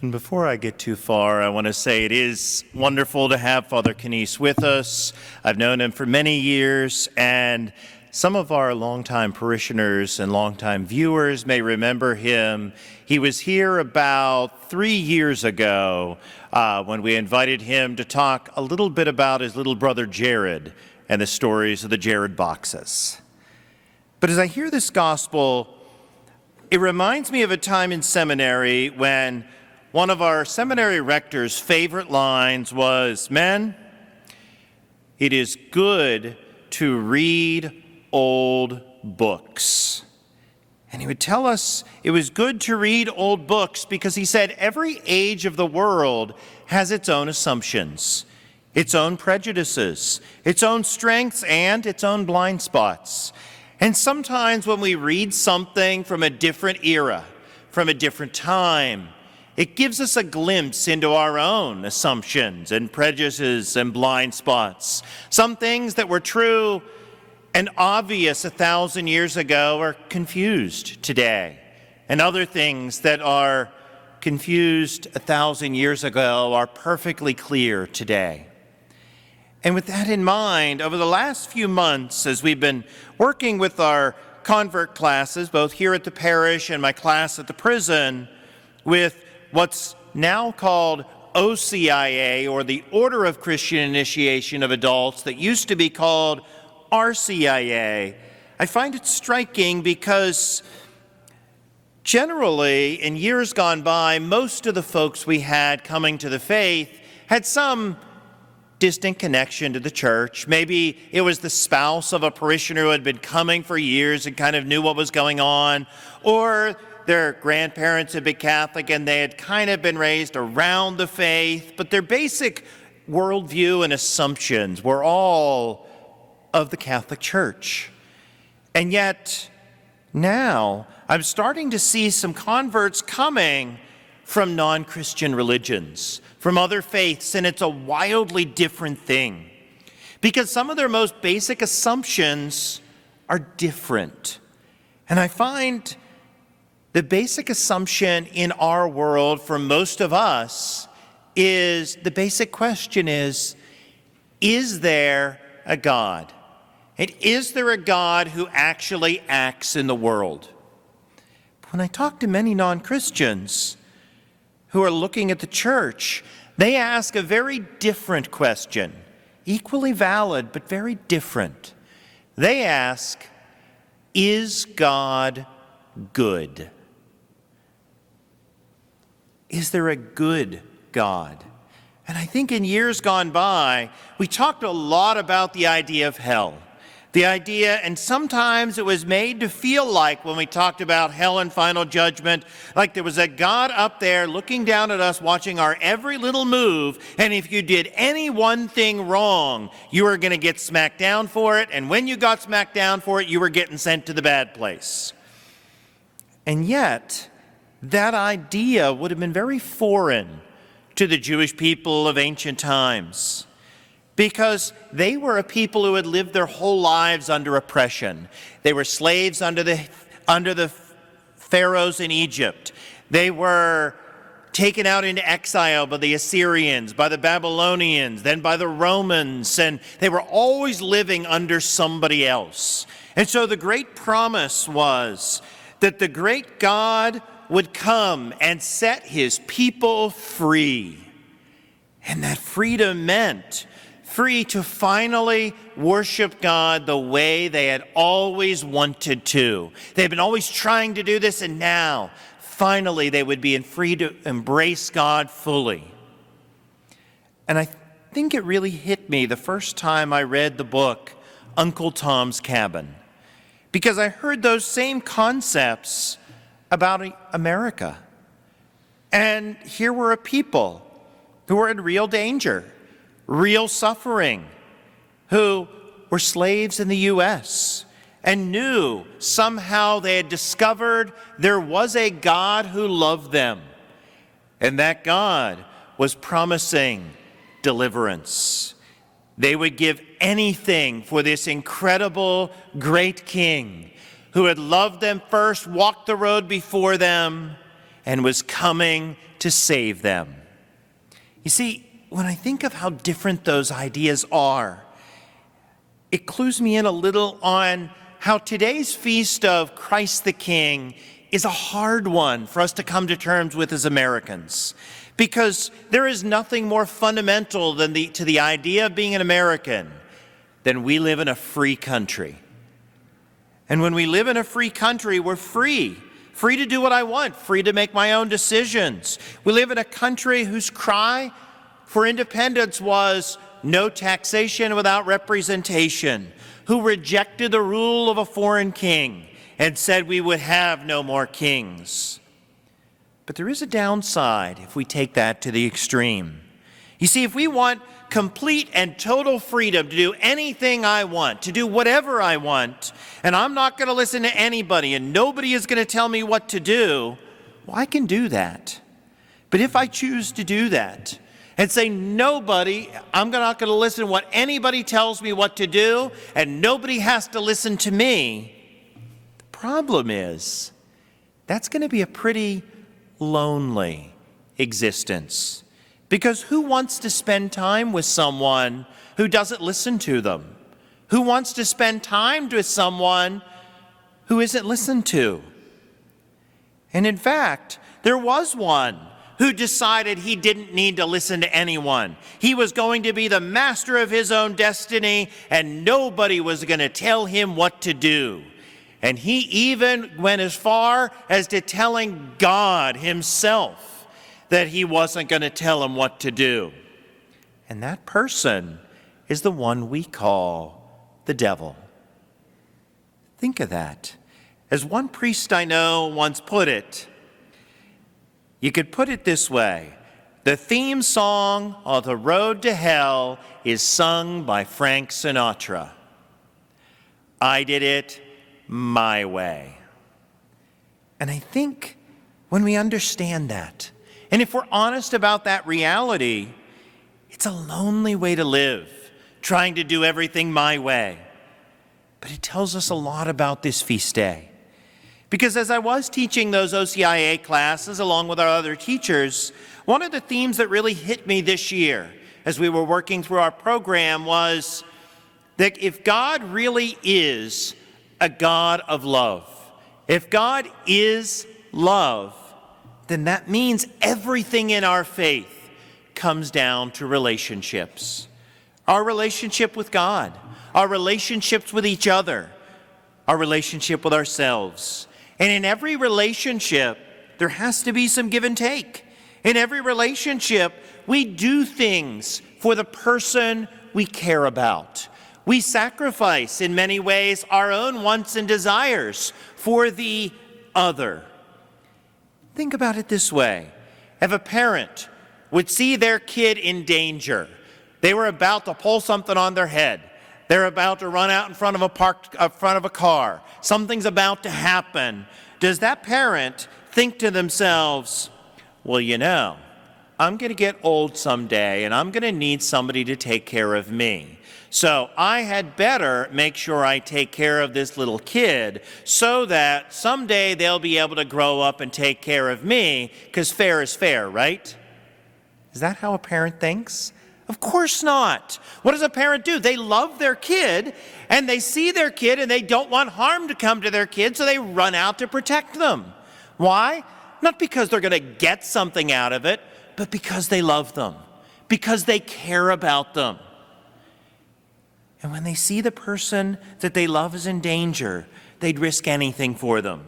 And before I get too far, I want to say it is wonderful to have Father Knies with us. I've known him for many years, and some of our longtime parishioners and longtime viewers may remember him. He was here about 3 years ago when we invited him to talk a little bit about his little brother Jared and the stories of the Jared boxes. But as I hear this gospel, it reminds me of a time in seminary when one of our seminary rector's favorite lines was, "Men, it is good to read old books." And he would tell us it was good to read old books because he said every age of the world has its own assumptions, its own prejudices, its own strengths, and its own blind spots. And sometimes when we read something from a different era, from a different time, it gives us a glimpse into our own assumptions and prejudices and blind spots. Some things that were true and obvious 1,000 years ago are confused today. And other things that are confused 1,000 years ago are perfectly clear today. And with that in mind, over the last few months, as we've been working with our convert classes, both here at the parish and my class at the prison, with what's now called OCIA, or the Order of Christian Initiation of Adults, that used to be called RCIA, I find it striking because generally, in years gone by, most of the folks we had coming to the faith had some distant connection to the church. Maybe it was the spouse of a parishioner who had been coming for years and kind of knew what was going on, or their grandparents had been Catholic and they had kind of been raised around the faith, but their basic worldview and assumptions were all of the Catholic Church. And yet, now, I'm starting to see some converts coming from non-Christian religions, from other faiths, and it's a wildly different thing. Because some of their most basic assumptions are different. And I find the basic assumption in our world for most of us is, the basic question is there a God? And is there a God who actually acts in the world? When I talk to many non-Christians who are looking at the church, they ask a very different question, equally valid, but very different. They ask, is God good? Is there a good God? And I think in years gone by, we talked a lot about the idea of hell. The idea, and sometimes it was made to feel like when we talked about hell and final judgment, like there was a God up there looking down at us, watching our every little move, and if you did any one thing wrong, you were going to get smacked down for it, and when you got smacked down for it, you were getting sent to the bad place. And yet, that idea would have been very foreign to the Jewish people of ancient times, because they were a people who had lived their whole lives under oppression. They were slaves under the pharaohs in Egypt. They were taken out into exile by the Assyrians, by the Babylonians, then by the Romans, and they were always living under somebody else. And so the great promise was that the great God would come and set his people free. And that freedom meant free to finally worship God the way they had always wanted to. They had been always trying to do this, and now, finally, they would be free to embrace God fully. And I think it really hit me the first time I read the book, Uncle Tom's Cabin, because I heard those same concepts about America. And here were a people who were in real danger, real suffering, who were slaves in the U.S. and knew somehow they had discovered there was a God who loved them. And that God was promising deliverance. They would give anything for this incredible, great king who had loved them first, walked the road before them, and was coming to save them. You see, when I think of how different those ideas are, it clues me in a little on how today's feast of Christ the King is a hard one for us to come to terms with as Americans. Because there is nothing more fundamental to the idea of being an American than we live in a free country. And when we live in a free country, we're free to do what I want, free to make my own decisions. We live in a country whose cry for independence was no taxation without representation, who rejected the rule of a foreign king and said we would have no more kings. But there is a downside if we take that to the extreme. You see, if we want complete and total freedom to do anything I want, to do whatever I want, and I'm not going to listen to anybody and nobody is going to tell me what to do, well, I can do that. But if I choose to do that and say, nobody, I'm not going to listen to what anybody tells me what to do, and nobody has to listen to me, the problem is that's going to be a pretty lonely existence. Because who wants to spend time with someone who doesn't listen to them? Who wants to spend time with someone who isn't listened to? And in fact, there was one who decided he didn't need to listen to anyone. He was going to be the master of his own destiny, and nobody was going to tell him what to do. And he even went as far as to telling God himself that he wasn't going to tell him what to do. And that person is the one we call the devil. Think of that. As one priest I know once put it, you could put it this way: the theme song of The Road to Hell is sung by Frank Sinatra. I did it my way. And I think when we understand that, and if we're honest about that reality, it's a lonely way to live, trying to do everything my way. But it tells us a lot about this feast day. Because as I was teaching those OCIA classes along with our other teachers, one of the themes that really hit me this year as we were working through our program was that if God really is a God of love, if God is love, then that means everything in our faith comes down to relationships. Our relationship with God, our relationships with each other, our relationship with ourselves. And in every relationship, there has to be some give and take. In every relationship, we do things for the person we care about. We sacrifice, in many ways, our own wants and desires for the other. Think about it this way. If a parent would see their kid in danger, they were about to pull something on their head, they're about to run out in front of a car, something's about to happen, does that parent think to themselves, well, you know, I'm going to get old someday and I'm going to need somebody to take care of me. So I had better make sure I take care of this little kid so that someday they'll be able to grow up and take care of me, because fair is fair, right? Is that how a parent thinks? Of course not. What does a parent do? They love their kid, and they see their kid, and they don't want harm to come to their kid, so they run out to protect them. Why? Not because they're going to get something out of it, but because they love them, because they care about them. And when they see the person that they love is in danger, they'd risk anything for them.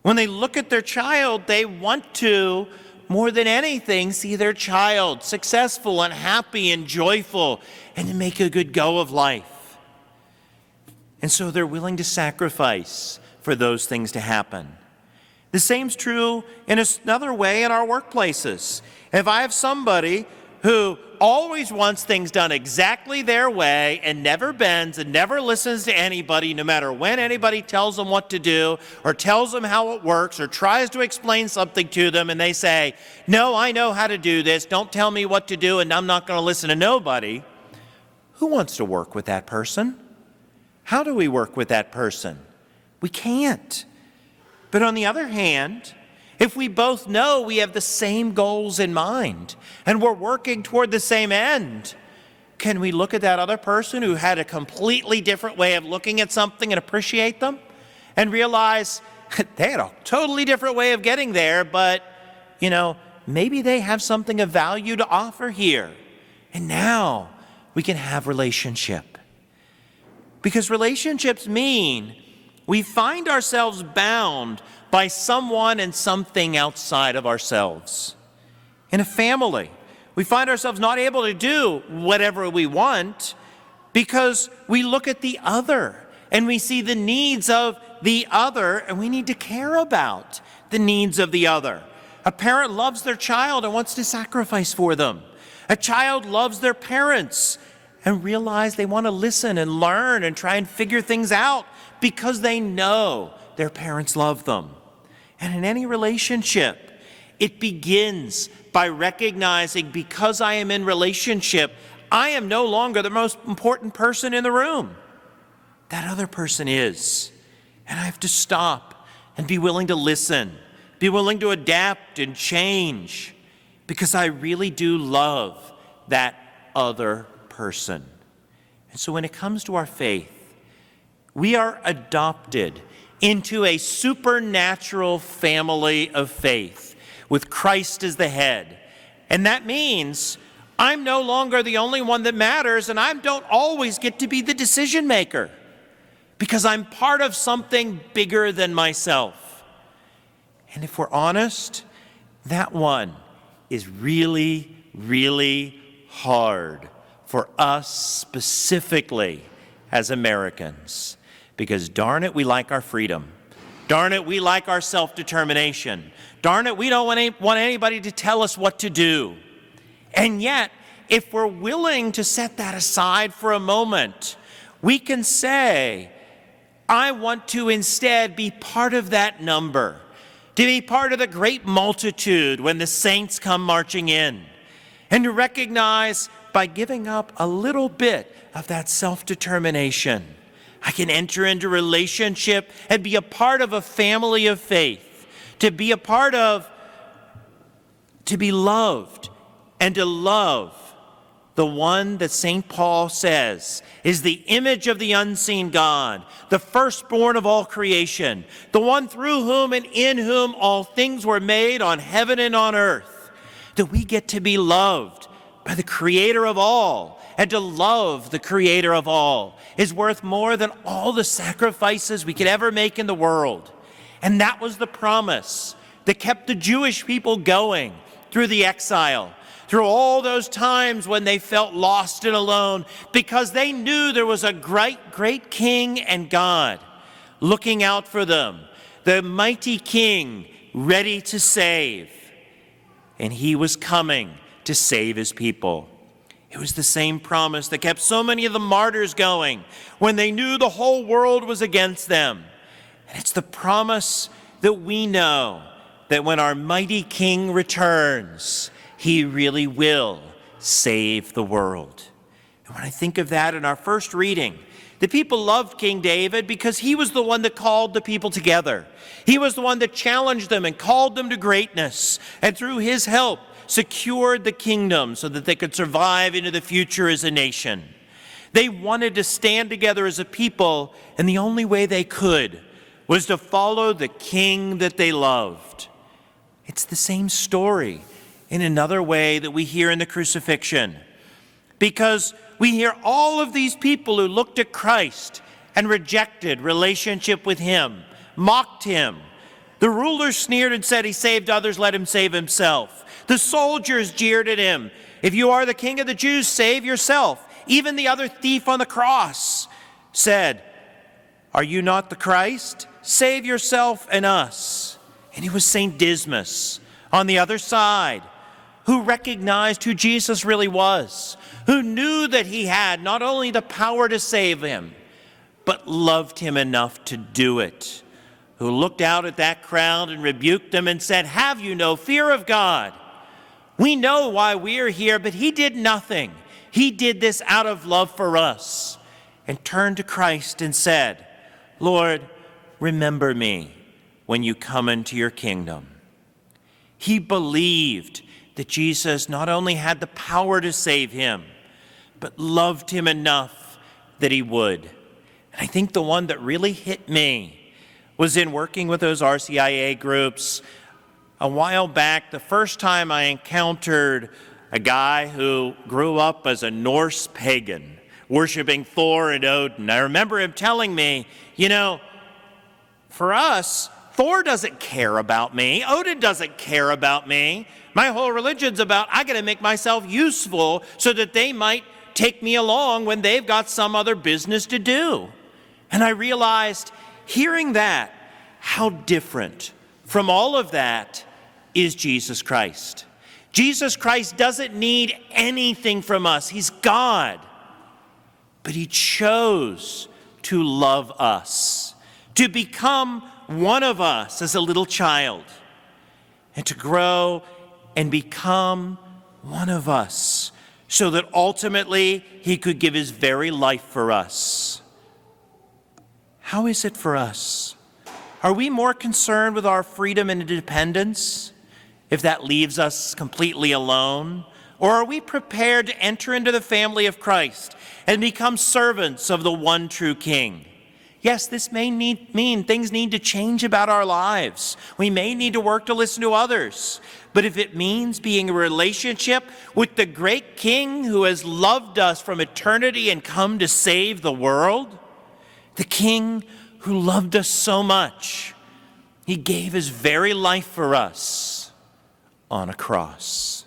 When they look at their child, they want to, more than anything, see their child successful and happy and joyful and to make a good go of life. And so they're willing to sacrifice for those things to happen. The same's true in another way in our workplaces. If I have somebody who always wants things done exactly their way and never bends and never listens to anybody, no matter when anybody tells them what to do or tells them how it works or tries to explain something to them, and they say, no, I know how to do this, don't tell me what to do, and I'm not going to listen to nobody. Who wants to work with that person? How do we work with that person? We can't. But on the other hand, if we both know we have the same goals in mind and we're working toward the same end, can we look at that other person who had a completely different way of looking at something and appreciate them and realize they had a totally different way of getting there, but, maybe they have something of value to offer here. And now we can have relationship. Because relationships mean we find ourselves bound by someone and something outside of ourselves. In a family, we find ourselves not able to do whatever we want because we look at the other and we see the needs of the other, and we need to care about the needs of the other. A parent loves their child and wants to sacrifice for them. A child loves their parents and realize they want to listen and learn and try and figure things out because they know their parents love them. And in any relationship, it begins by recognizing because I am in relationship, I am no longer the most important person in the room. That other person is. And I have to stop and be willing to listen, be willing to adapt and change because I really do love that other person. And so when it comes to our faith, we are adopted into a supernatural family of faith with Christ as the head. And that means I'm no longer the only one that matters, and I don't always get to be the decision maker because I'm part of something bigger than myself. And if we're honest, that one is really, really hard for us specifically as Americans. Because darn it, we like our freedom. Darn it, we like our self-determination. Darn it, we don't want anybody to tell us what to do. And yet, if we're willing to set that aside for a moment, we can say, I want to instead be part of that number, to be part of the great multitude when the saints come marching in, and to recognize by giving up a little bit of that self-determination, I can enter into relationship and be a part of a family of faith, to be a part of, to be loved and to love the one that St. Paul says is the image of the unseen God, the firstborn of all creation, the one through whom and in whom all things were made on heaven and on earth, that we get to be loved by the Creator of all. And to love the Creator of all is worth more than all the sacrifices we could ever make in the world. And that was the promise that kept the Jewish people going through the exile, through all those times when they felt lost and alone, because they knew there was a great, great King and God looking out for them, the mighty King ready to save. And he was coming to save his people. It was the same promise that kept so many of the martyrs going when they knew the whole world was against them. And it's the promise that we know that when our mighty King returns, he really will save the world. And when I think of that in our first reading, the people loved King David because he was the one that called the people together. He was the one that challenged them and called them to greatness. And through his help, secured the kingdom so that they could survive into the future as a nation. They wanted to stand together as a people, and the only way they could was to follow the king that they loved. It's the same story in another way that we hear in the crucifixion, because we hear all of these people who looked at Christ and rejected relationship with him, mocked him. The rulers sneered and said, he saved others, let him save himself. The soldiers jeered at him. If you are the king of the Jews, save yourself. Even the other thief on the cross said, are you not the Christ? Save yourself and us. And it was St. Dismas on the other side who recognized who Jesus really was, who knew that he had not only the power to save him, but loved him enough to do it, who looked out at that crowd and rebuked them and said, have you no fear of God? We know why we are here, but he did nothing. He did this out of love for us, and turned to Christ and said, Lord, remember me when you come into your kingdom. He believed that Jesus not only had the power to save him, but loved him enough that he would. And I think the one that really hit me was in working with those RCIA groups a while back, the first time I encountered a guy who grew up as a Norse pagan, worshiping Thor and Odin. I remember him telling me, for us, Thor doesn't care about me. Odin doesn't care about me. My whole religion's about I got to make myself useful so that they might take me along when they've got some other business to do. And I realized, hearing that, how different from all of that is Jesus Christ. Jesus Christ doesn't need anything from us. He's God. But he chose to love us, to become one of us as a little child, and to grow and become one of us so that ultimately he could give his very life for us. How is it for us? Are we more concerned with our freedom and independence, if that leaves us completely alone? Or are we prepared to enter into the family of Christ and become servants of the one true King? Yes, this may mean things need to change about our lives. We may need to work to listen to others. But if it means being in a relationship with the great King who has loved us from eternity and come to save the world, the King who loved us so much, he gave his very life for us on a cross.